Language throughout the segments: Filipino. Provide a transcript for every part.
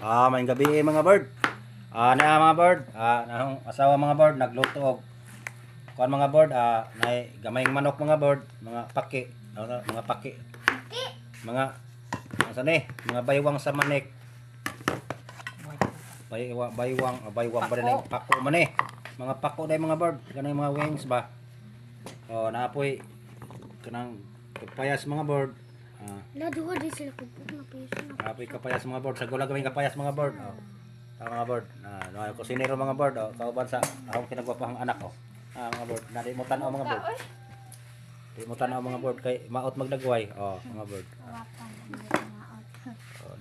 May gabi mga bird. Na mga bird, nahong asawa mga bird nagluto og kuan mga bird, nay gamayng manok mga bird, mga paki, mga paki. Mga asa ni, mga baywang sa manik. Baywang ba rin pako man eh. Mga pako dai mga bird, kanang mga wings ba. Naapoy kanang kapayas mga bird. Duha di sila kupok na piso. Apoy kapayas mga bird, sa gulag kaming kapayas mga bird. Mga bird, kusinero mga bird, kauban sa akong kinagwapahang anak ko. Mga bird, di mo tanaw mga bird. Di mo tanaw mga bird kay maot magdagway. Mga bird.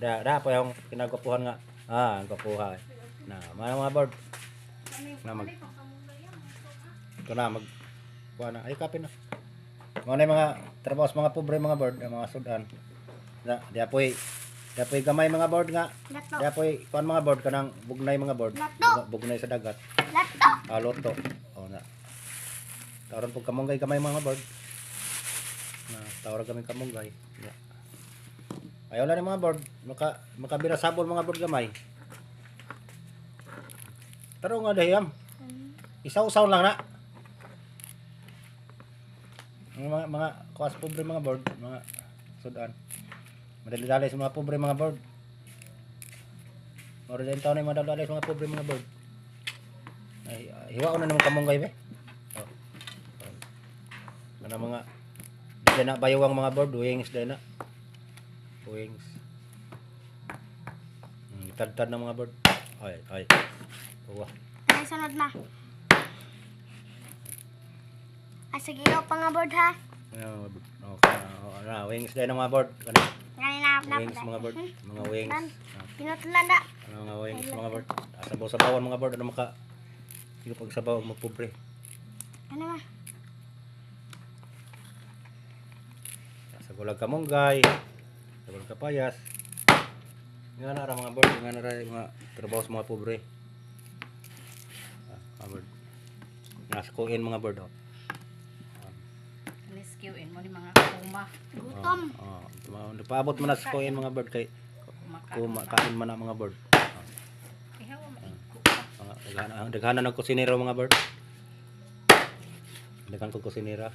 Da po yung kinagwapuhan nga. Ang gwapuhan. Mga bird. Ito na mag kuha na. Ay kapin na. Mga trabaho sa mga pobre mga bird, mga sudan. Di apoy gamay mga bird nga. Di apoy kuan mga bird kanang bugnay mga bird. Bugnay sa dagat. Loto. Tawran pag kamunggay kamay mga bird. Tawran kami kamunggay. Ayaw lang mga bird. Makabira sabol mga bird gamay. Taro nga dahiyam. Isaw-saw lang na. Mga kuas pobre mga bird, mga sudan. Madali-dali sa mga pobre mga bird. Moro din taon na madali-dali sa mga pobre mga bird. Hiwaon na naman kamunggay be. Mga di na bayawang mga bird, wings din na. Wings. Tad-tad ng mga bird. Ay. Uwa. Ay, sunod na. Ay, sige daw pa nga bird ha. Wings din ng mga bird. Wings mga bird. Mga wings. Pinutulan na. Mga wings mga bird. Sabaw-sabawan mga bird. Ano maka hindi pagsabaw ang magpobre. Ano ba? Sa gulag kamunggay. Sa gulag kapayas. Nga na mga bird. Nga na mga trabaho sa mga pobre. Mga bird. Naskuin mga bird. Rescuein mo ni mga kuma. Gutom. Paabot mo na skuin mga bird kay kumakain man ang mga bird. Daghanan ng kusinero mga bird. Daghan ko kusinera.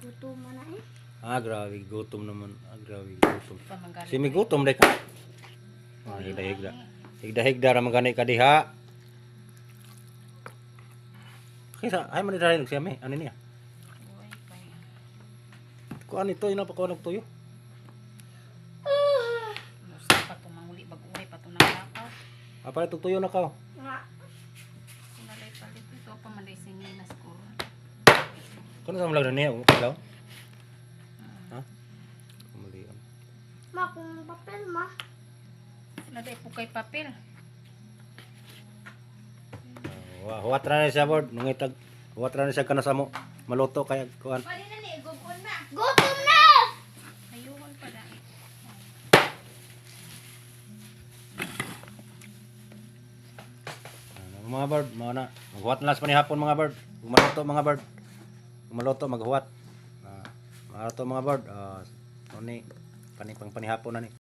Gutom na eh. Grabe gutom naman. Grabe gutom. Simi gutom dai ka. Higda-higda. Higda-higda ra magani ka diha. Kaysa ay man diri siya me. Ano niya? Kuan ito ina pa ko nagtuyo. Musta pa tumanguli bag-uray pa tunakaw. Apa ito tuyo na ka? Sinalay palit ito pa man dai singinas ko. Kuno sa vlog na niya, hello? Kumalian. Ma, kung papel ma. Naday po kay papel. Huwat ra na siya board, nungitag. Huwat ra na siya kana sa mo. Maluto kay kuan. Gutom na! Ayuwan pa na. Mga bird, mga na. Maghuwat na lang sa panihapon mga bird. Maluto mga bird. Maluto maghuwat. Maluto mga bird. Ni panipang panihapon na ni.